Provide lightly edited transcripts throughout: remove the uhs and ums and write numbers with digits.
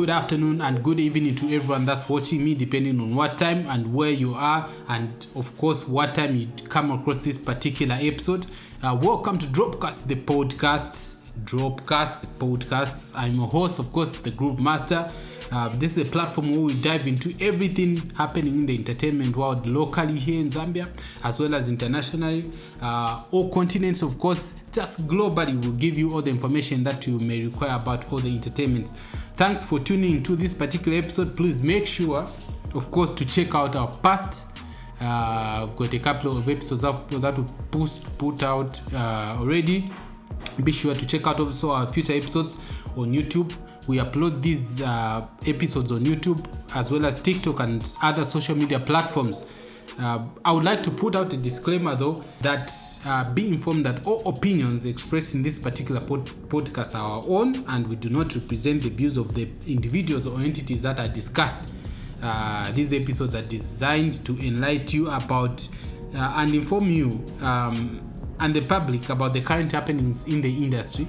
good afternoon, and good evening to everyone that's watching me, depending on what time and where you are, and of course, what time you come across this particular episode. Welcome to Dropcast, the podcast. I'm a host, of course, the Groove Master. This is a platform where we dive into everything happening in the entertainment world, locally here in Zambia, as well as internationally, all continents, of course, just globally. We'll give you all the information that you may require about all the entertainment. Thanks for tuning into this particular episode. Please make sure, of course, to check out our past. We've got a couple of episodes that we've put out already. Be sure to check out also our future episodes on YouTube. We upload these episodes on YouTube as well as TikTok and other social media platforms. I would like to put out a disclaimer though, that be informed that all opinions expressed in this particular podcast are our own, and we do not represent the views of the individuals or entities that are discussed. These episodes are designed to enlighten you about and inform you and the public about the current happenings in the industry.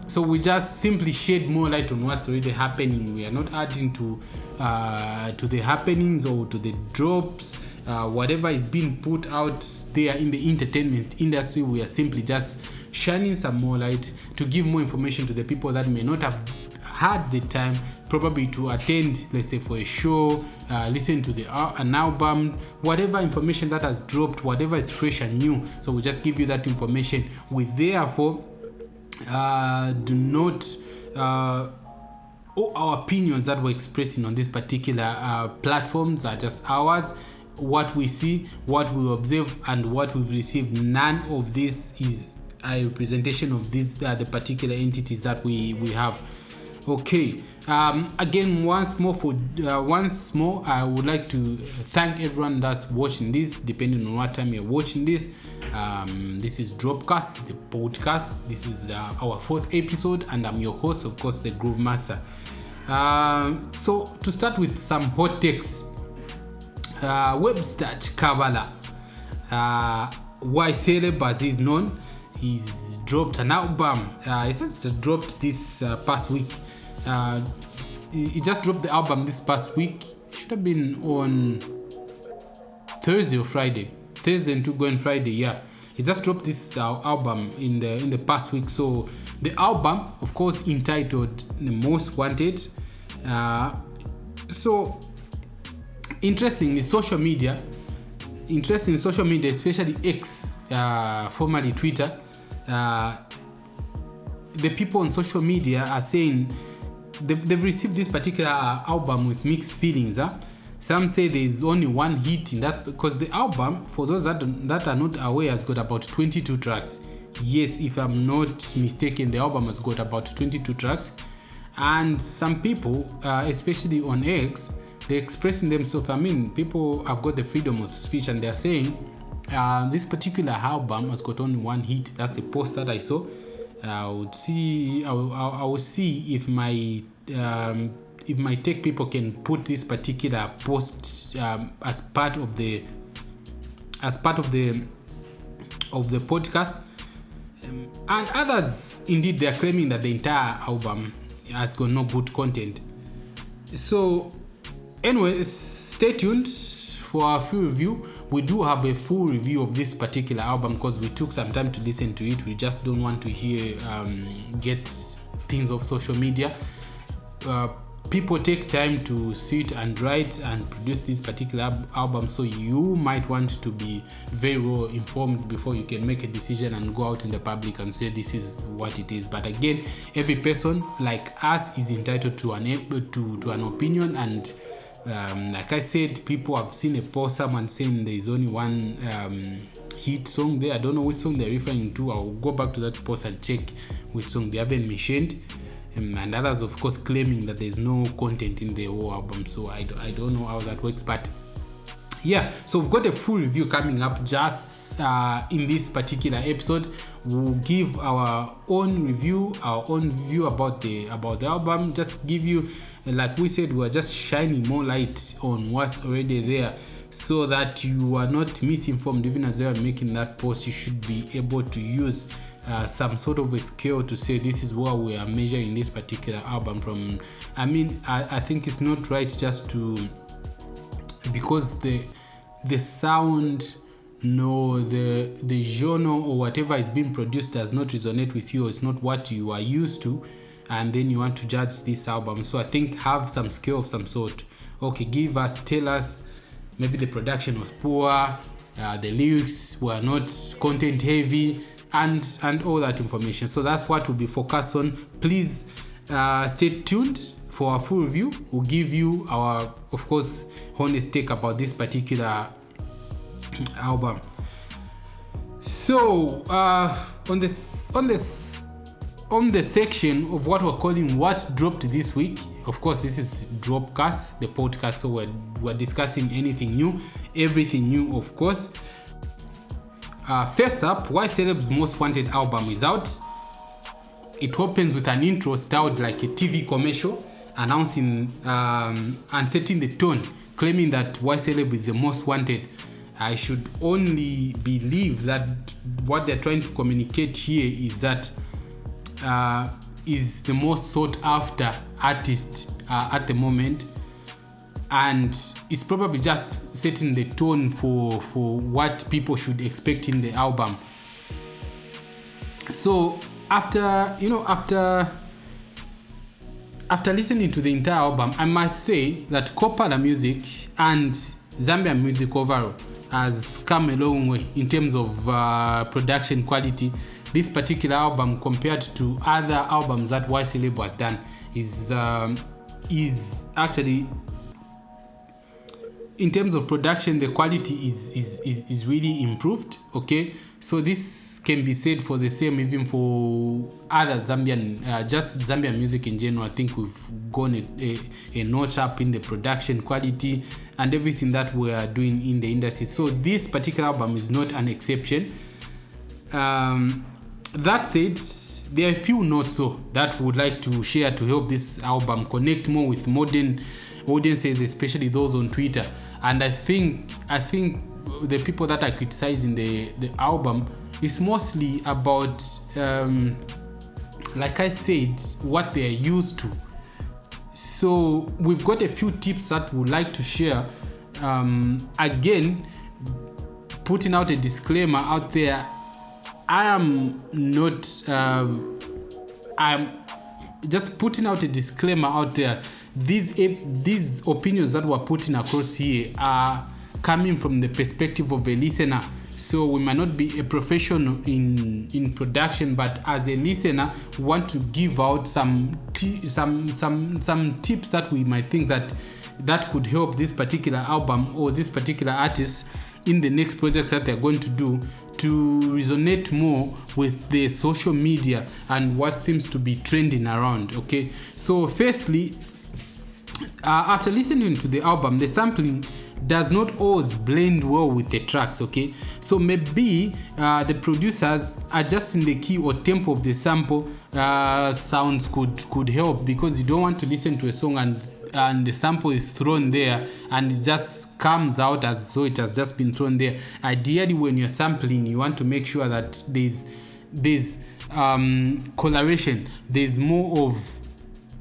So we just simply shed more light on what's already happening. We are not adding to the happenings or to the drops. Whatever is being put out there in the entertainment industry, we are simply just shining some more light to give more information to the people that may not have had the time probably to attend, let's say, for a show, listen to an album, whatever information that has dropped, whatever is fresh and new. So we just give you that information. We therefore do not all our opinions that we're expressing on this particular platforms are just ours. What we see, what we observe, and what we've received, none of this is a representation of these the particular entities that we have. Okay. Again, once more, I would like to thank everyone that's watching this, depending on what time you're watching this. This is Dropcast, the podcast. This is our 4th episode, and I'm your host, of course, the Groove Master. So to start with some hot takes, Webster Chikabala, why Celeb as he's known, he's dropped an album. He says dropped this past week. He just dropped the album this past week. It should have been on Thursday or Friday. Thursday and going Friday, yeah. He just dropped this album in the past week. So the album, of course, entitled The Most Wanted. So interesting in social media, especially X, formerly Twitter. The people on social media are saying they've received this particular album with mixed feelings. Some say there's only one hit in that, because the album, for those that are not aware, has got about 22 tracks. Yes, if I'm not mistaken, the album has got about 22 tracks. And some people, especially on X, they're expressing themselves. I mean, people have got the freedom of speech, and they're saying this particular album has got only one hit. That's the post that I saw. I will see if my tech people can put this particular post as part of the podcast. And others, indeed, they are claiming that the entire album has got no good content. So anyway, stay tuned for our full review. We do have a full review of this particular album because we took some time to listen to it. We just don't want to get things off social media. People take time to sit and write and produce this particular album, so you might want to be very well informed before you can make a decision and go out in the public and say this is what it is. But again, every person like us is entitled to an opinion, and like I said, people have seen a post, someone saying there is only one hit song there. I don't know which song they're referring to. I'll go back to that post and check which song they haven't mentioned. And others, of course, claiming that there's no content in the whole album. So I don't know how that works, but yeah. So we've got a full review coming up just in this particular episode. We'll give our own review, our own view about the album. Just give you, like we said, we're just shining more light on what's already there, so that you are not misinformed. Even as they are making that post, you should be able to use some sort of a scale to say this is where we are measuring this particular album from. I mean, I think it's not right just to, because the sound, no, the genre or whatever is being produced does not resonate with you, or it's not what you are used to, and then you want to judge this album. So I think have some scale of some sort. Okay, tell us, maybe the production was poor, the lyrics were not content heavy, and all that information. So that's what we'll be focused on. Please stay tuned for our full review. We'll give you our, of course, honest take about this particular album. So on the section of what we're calling what dropped this week, of course this is Dropcast, the podcast, so we're discussing anything new, everything new, of course. First up, YCeleb's Most Wanted album is out. It opens with an intro styled like a TV commercial, announcing and setting the tone, claiming that YCeleb is the most wanted. I should only believe that what they're trying to communicate here is that is the most sought after artist at the moment, and it's probably just setting the tone for what people should expect in the album. So after listening to the entire album, I must say that Kopala music and Zambian music overall has come a long way in terms of production quality. This particular album, compared to other albums that YCeleb has done, is actually, in terms of production, the quality is really improved. Okay, so this can be said for the same even for other Zambian, just Zambian music in general. I think we've gone a notch up in the production quality and everything that we are doing in the industry. So this particular album is not an exception. That said, there are a few notes that we would like to share to help this album connect more with modern audiences, especially those on Twitter. And I think the people that are criticizing the album is mostly about, like I said, what they are used to. So we've got a few tips that we'd like to share. Again, putting out a disclaimer out there, I'm just putting out a disclaimer out there. These opinions that we're putting across here are coming from the perspective of a listener. So we might not be a professional in production, but as a listener, we want to give out some tips that we might think that could help this particular album or this particular artist in the next project that they're going to do, to resonate more with the social media and what seems to be trending around. Okay, so firstly, after listening to the album, the sampling does not always blend well with the tracks. Okay, so maybe the producers adjusting the key or tempo of the sample sounds could help, because you don't want to listen to a song and the sample is thrown there and it just comes out as though it has just been thrown there. Ideally, when you're sampling, you want to make sure that there's coloration, there's more of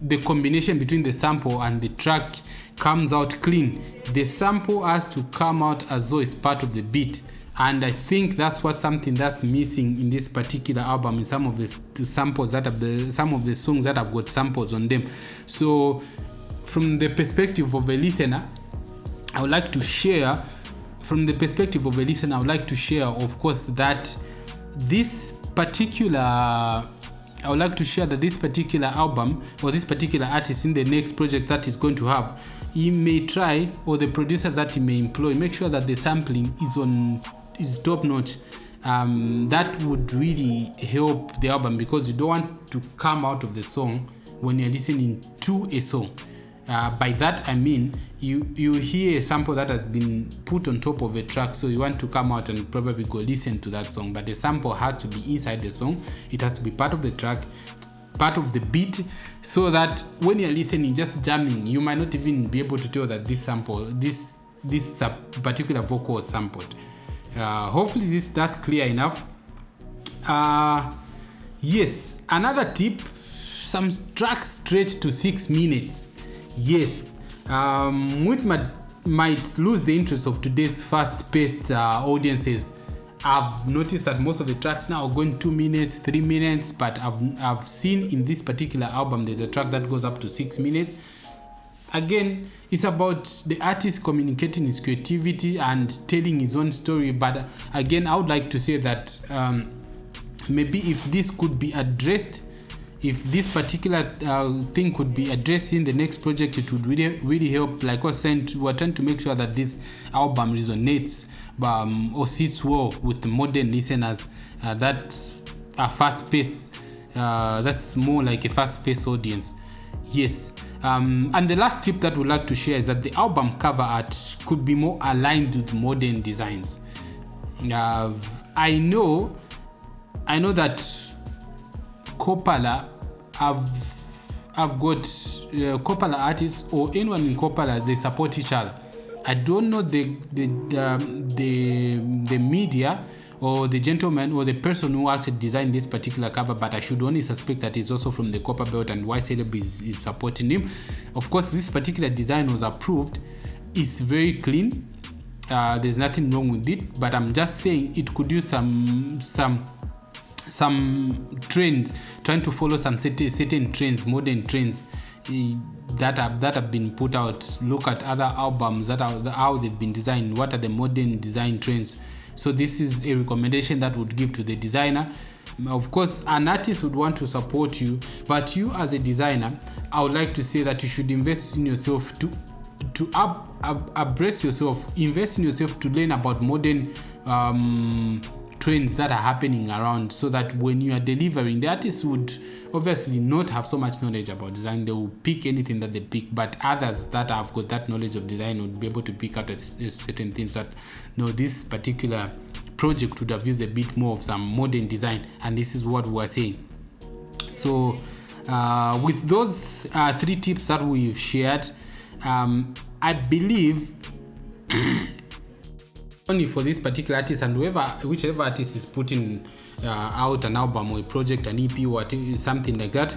the combination between the sample and the track comes out clean. The sample has to come out as though it's part of the beat, and I think that's something that's missing in this particular album, in some of the samples that have some of the songs that have got samples on them. So from the perspective of a listener, I would like to share, of course, that this particular album or this particular artist, in the next project that he's going to have, he may try, or the producers that he may employ, make sure that the sampling is top notch. That would really help the album, because you don't want to come out of the song when you're listening to a song. By that I mean you hear a sample that has been put on top of a track, so you want to come out and probably go listen to that song, but the sample has to be inside the song. It has to be part of the track, part of the beat, so that when you're listening, just jamming, you might not even be able to tell that this particular vocal was sampled. Hopefully that's clear enough. Yes, another tip, some tracks stretch to 6 minutes. Yes, which might lose the interest of today's fast-paced audiences. I've noticed that most of the tracks now are going 2 minutes, 3 minutes, but I've seen in this particular album there's a track that goes up to 6 minutes. Again, it's about the artist communicating his creativity and telling his own story. But again, I would like to say that maybe if this could be addressed, if this particular thing could be addressed in the next project, it would really help. Like I was saying, we're trying to make sure that this album resonates or sits well with the modern listeners. That are fast-paced. That's more like a fast-paced audience. Yes. And the last tip that we'd like to share is that the album cover art could be more aligned with modern designs. I know that Kopala, I've got Kopala artists or anyone in Kopala, they support each other. I don't know the media or the gentleman or the person who actually designed this particular cover, but I should only suspect that he's also from the Copper Belt and YCLB is supporting him. Of course, this particular design was approved. It's very clean. There's nothing wrong with it, but I'm just saying it could use some trends, trying to follow some certain trends, modern trends that have been put out. Look at other albums that are how they've been designed. What are the modern design trends? So this is a recommendation that would give to the designer. Of course, an artist would want to support you, but you as a designer, I would like to say that you should invest in yourself to abreast yourself, invest in yourself to learn about modern trends that are happening around, so that when you are delivering, the artists would obviously not have so much knowledge about design. They will pick anything that they pick, but others that have got that knowledge of design would be able to pick out certain things that, no, this particular project would have used a bit more of some modern design, and this is what we are saying. So with those 3 tips that we've shared, I believe only for this particular artist and whichever artist is putting out an album or a project, an EP or something like that,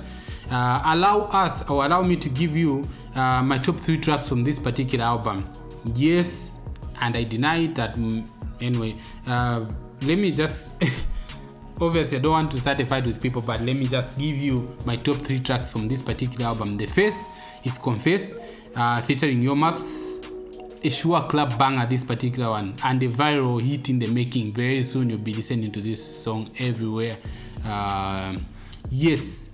allow me to give you my top 3 tracks from this particular album. Yes, and I deny that. Anyway, let me just obviously I don't want to start a fight with people, but let me just give you my top 3 tracks from this particular album. The first is Confess, featuring Yo Maps. A sure club banger, this particular one, and a viral hit in the making. Very soon you'll be listening to this song everywhere. Yes,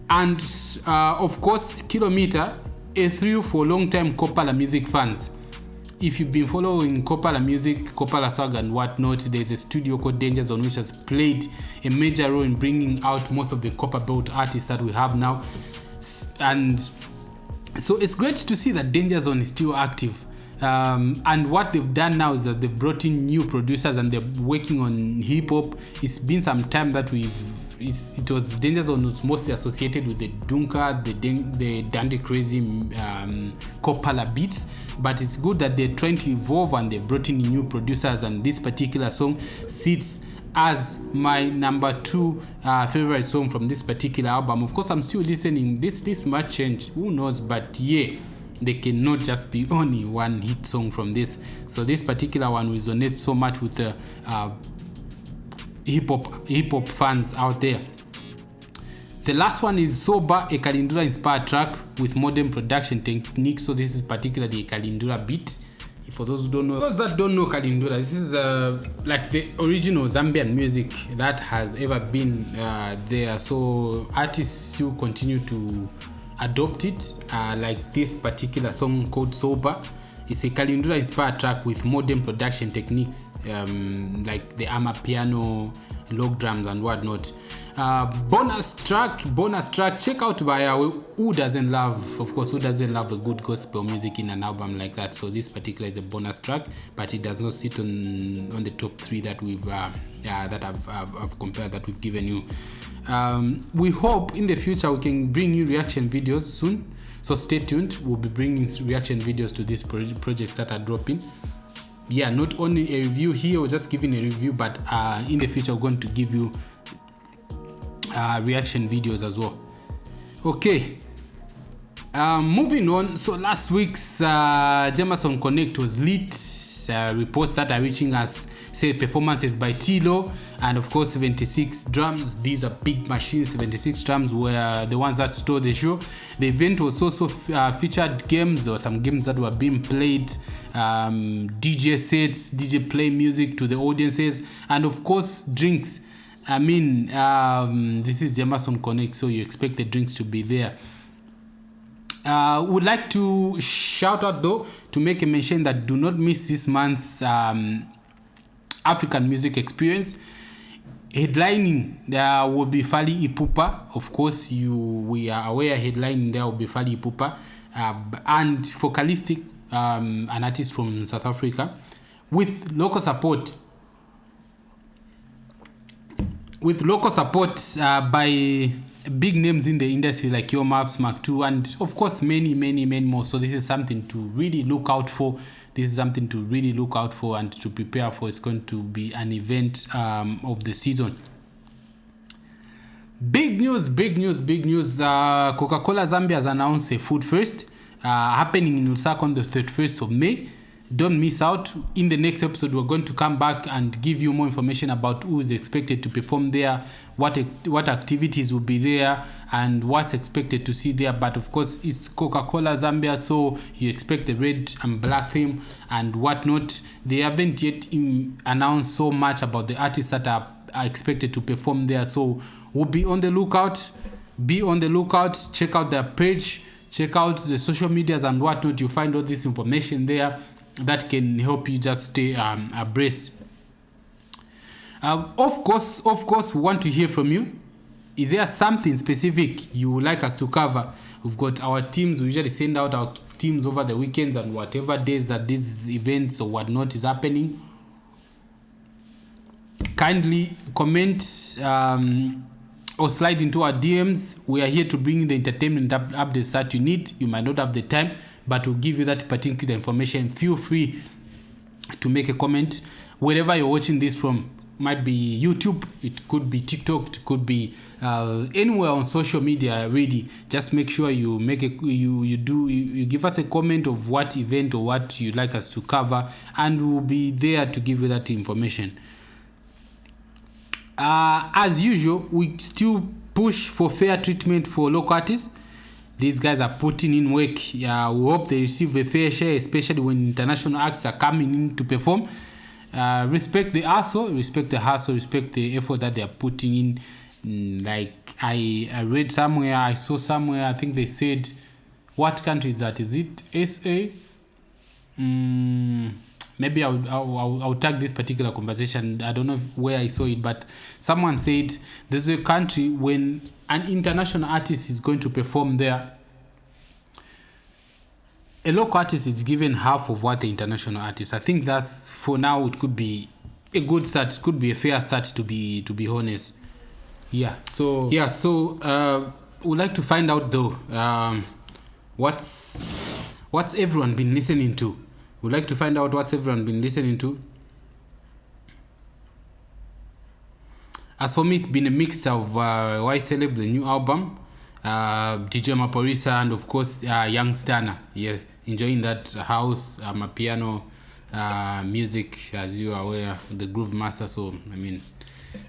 and of course, Kilometer, a thrill for long-time Kopala music fans. If you've been following Kopala music, Kopala swag and whatnot, there's a studio called Danger Zone which has played a major role in bringing out most of the Copper Belt artists that we have now, and so it's great to see that Danger Zone is still active. And what they've done now is that they've brought in new producers and they're working on hip hop. It's been some time that it was Danger Zone was mostly associated with the Dunka, the Dandy Crazy Kopala beats, but it's good that they're trying to evolve and they've brought in new producers, and this particular song sits as my number 2 favorite song from this particular album. Of course, I'm still listening. This might change, who knows, but yeah, there cannot just be only one hit song from this. So this particular one resonates so much with the hip hop fans out there. The last one is Soba, a Kalindura inspired track with modern production techniques. So this is particularly a Kalindura beat. For those that don't know Kalindura, this is like the original Zambian music that has ever been there. So artists still continue to adopt it, like this particular song called Sober. It's a Kalindura inspired track with modern production techniques, like the amapiano, log drums and whatnot. Bonus track, check out by who doesn't love a good gospel music in an album like that. So this particular is a bonus track, but it does not sit on the top 3 that we've that I've compared, that we've given you. We hope in the future we can bring you reaction videos soon, so stay tuned. We'll be bringing reaction videos to these projects that are dropping. Yeah, not only a review here or just giving a review, but in the future we're going to give you reaction videos as well. Okay, moving on. So last week's Jamerson Connect was lit. Reports that are reaching us say performances by Tilo and of course 76 drums. These are big machines. 76 drums were the ones that stole the show. The event was also featured games. There were some games that were being played, DJ sets, DJ play music to the audiences, and of course drinks. I mean, this is Jamerson Connect, so you expect the drinks to be there. Would like to shout out though to make a mention that do not miss this month's African music experience. Headlining there will be Fally Ipupa. Of course, we are aware headlining there will be Fally Ipupa, and Focalistic, an artist from South Africa, with local support. By big names in the industry like Yo Maps, Mark II, and of course many more. So this is something to really look out for. And to prepare for. It's going to be an event of the season. Big news. Coca-Cola Zambia has announced a food fest happening in Lusaka on the 31st of May. Don't miss out. In the next episode, we're going to come back and give you more information about who is expected to perform there, what activities will be there, and what's expected to see there. But of course, it's Coca-Cola Zambia, so you expect the red and black theme and whatnot. They haven't yet announced so much about the artists that are expected to perform there, so we'll be on the lookout. Check out their page, check out the social medias and whatnot. You'll find all this information there that can help you just stay abreast. Of course, we want to hear from you. Is there something specific you would like us to cover? We've got our teams. We usually send out our teams over the weekends and whatever days that these events or whatnot is happening. Kindly comment or slide into our DMs. We are here to bring the entertainment updates that you need. You might not have the time, but we'll give you that particular information. Feel free to make a comment wherever you're watching this from. Might be YouTube, it could be TikTok, it could be anywhere on social media. Really, just make sure you you give us a comment of what event or what you'd like us to cover, and we'll be there to give you that information. As usual, we still push for fair treatment for local artists. These guys are putting in work. We hope they receive a fair share, especially when international acts are coming in to perform. Respect the hustle, respect the effort that they are putting in. Like I read somewhere, I saw somewhere, I think they said, what country is that? Is it SA? Maybe I'll tag this particular conversation. I don't know where I saw it, but someone said there's a country when an international artist is going to perform there, a local artist is given half of what the international artist. I think that's, for now, it could be a good start. It could be a fair start, to be honest. So we'd like to find out though, what's everyone been listening to. We'd like to find out what's everyone been listening to. As for me, it's been a mix of Y Celeb, the new album, DJ Maporisa, and of course Young Stana. Yeah, enjoying that house, piano music, as you are aware, the Groove Master. So I mean,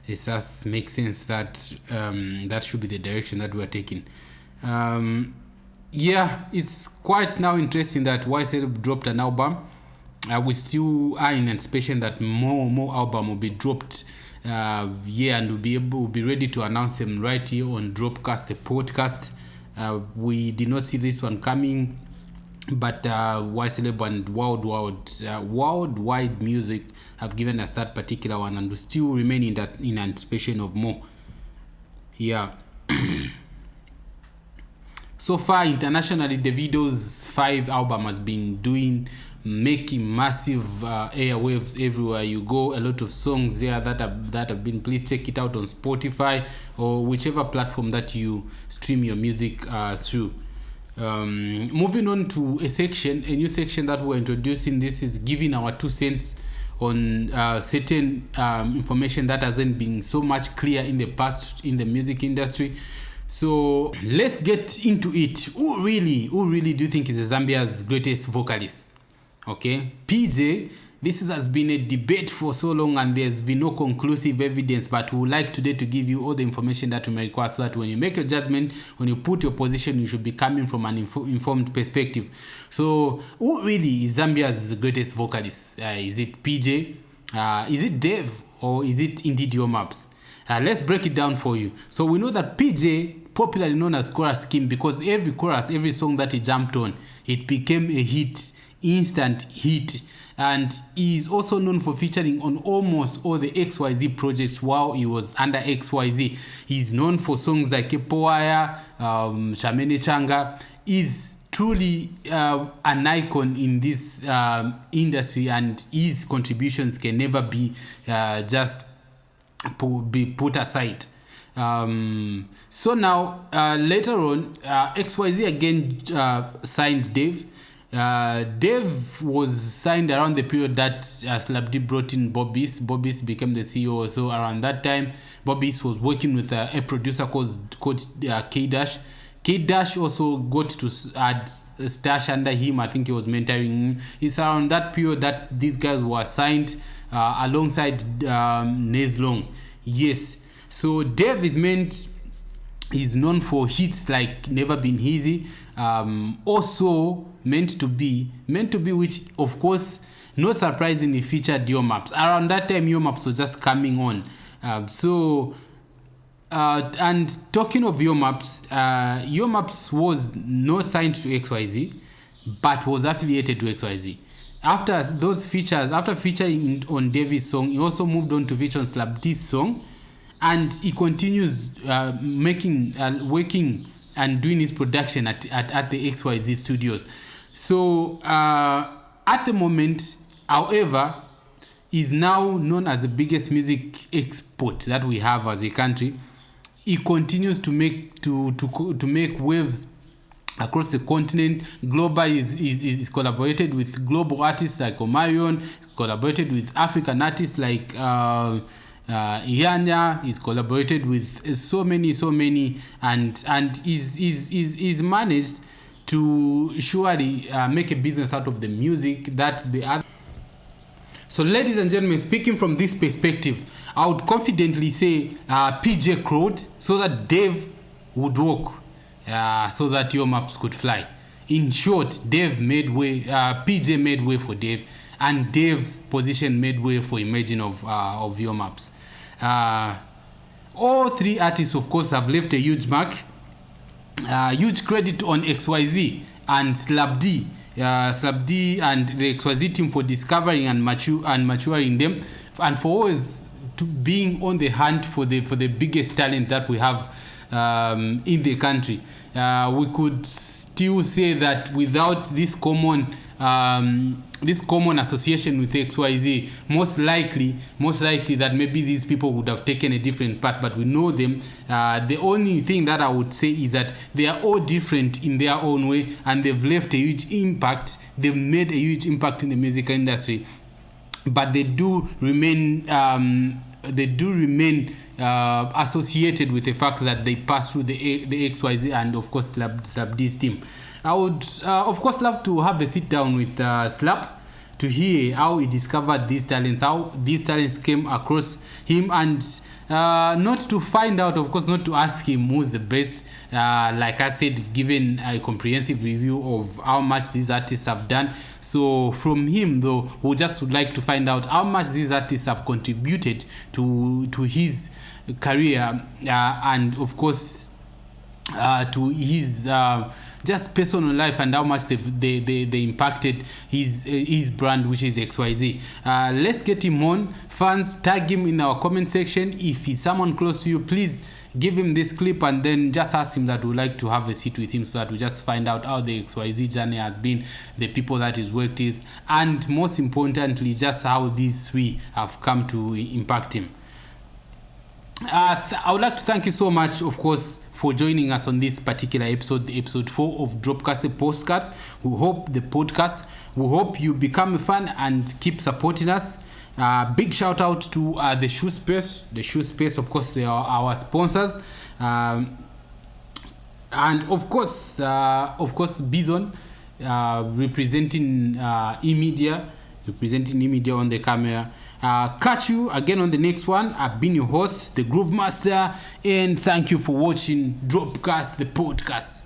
it just makes sense that that should be the direction that we're taking. It's quite now interesting that Y Celeb dropped an album. We still are in anticipation that more album will be dropped. And we'll be ready to announce them right here on Dropcast, the podcast. We did not see this one coming, but Y Celeb and Worldwide Music have given us that particular one, and we still remain in anticipation of more. So far, internationally, Davido's 5 album has been making massive airwaves everywhere you go. A lot of songs there that have been. Please check it out on Spotify or whichever platform that you stream your music through. Moving on to a new section that we're introducing. This is giving our 2 cents on certain information that hasn't been so much clear in the past in the music industry. So let's get into it. Who really do you think is Zambia's greatest vocalist? Okay, PJ. This has been a debate for so long and there's been no conclusive evidence, but we would like today to give you all the information that you may require so that when you make your judgment, when you put your position, you should be coming from an informed perspective. So who really is Zambia's greatest vocalist? Is it PJ? Is it Dave? Or is it indeed Yo Maps? Let's break it down for you. So we know that PJ, popularly known as Chorus King, because every chorus, every song that he jumped on, it became a hit, instant hit. And he is also known for featuring on almost all the XYZ projects while he was under XYZ. He's known for songs like Kepoaya, Chamene Changa. He's truly an icon in this industry, and his contributions can never be just be put aside. So now, later on, XYZ again signed Dave. Dave was signed around the period that Slap D brought in Bobby's. Bobby's became the CEO. So around that time, Bobby's was working with a producer called K-Dash. K-Dash also got to add Stash under him. I think he was mentoring him. It's around that period that these guys were signed alongside Nez Long. Yes. So Dave is known for hits like Never Been Easy. Also meant to be, which of course, not surprisingly featured Yo Maps. Around that time, Yo Maps was just coming on. And talking of Yo Maps was not signed to XYZ, but was affiliated to XYZ. After those features, after featuring on Davies' song, he also moved on to feature on Slap D's song, and he continues working and doing his production at the XYZ studios. So at the moment, however, is now known as the biggest music export that we have as a country. He continues to make make waves across the continent. Global is collaborated with global artists like Omarion, collaborated with African artists like Ianya, is collaborated with so many, and is managed to surely make a business out of the music that the other. So ladies and gentlemen, speaking from this perspective, I would confidently say PJ crowed so that Dave would walk, so that Yo Maps could fly. In short, Dave made way, PJ made way for Dave, and Dave's position made way for emerging of Yo Maps. All three artists, of course, have left a huge mark. Huge credit on XYZ and Slap D and the XYZ team for discovering and maturing them, and for always being on the hunt for the biggest talent that we have in the country. We could still say that without this common association with XYZ, most likely that maybe these people would have taken a different path, but we know them. The only thing that I would say is that they are all different in their own way, and they've left a huge impact. They've made a huge impact in the music industry, but they do remain associated with the fact that they pass through the XYZ and of course Slap D's team. I would of course love to have a sit down with Slap to hear how he discovered these talents, how these talents came across him, and not to find out, of course, not to ask him who's the best. Like I said, given a comprehensive review of how much these artists have done. So from him, though, we just would like to find out how much these artists have contributed to his career, and of course to his just personal life, and how much they impacted his brand, which is XYZ. Let's get him on. Fans, tag him in our comment section. If he's someone close to you, please give him this clip and then just ask him that we'd like to have a seat with him, so that we just find out how the XYZ journey has been, the people that he's worked with, and most importantly, just how these three have come to impact him. I would like to thank you so much, of course, for joining us on this particular episode, episode 4 of Dropcast the Podcast. We hope you become a fan and keep supporting us. Big shout out to the Shoe Space. The Shoe Space, of course, they are our sponsors. And of course, Bison, representing eMedia on the camera. Catch you again on the next one. I've been your host, the Groove Master, and thank you for watching Dropcast, the podcast.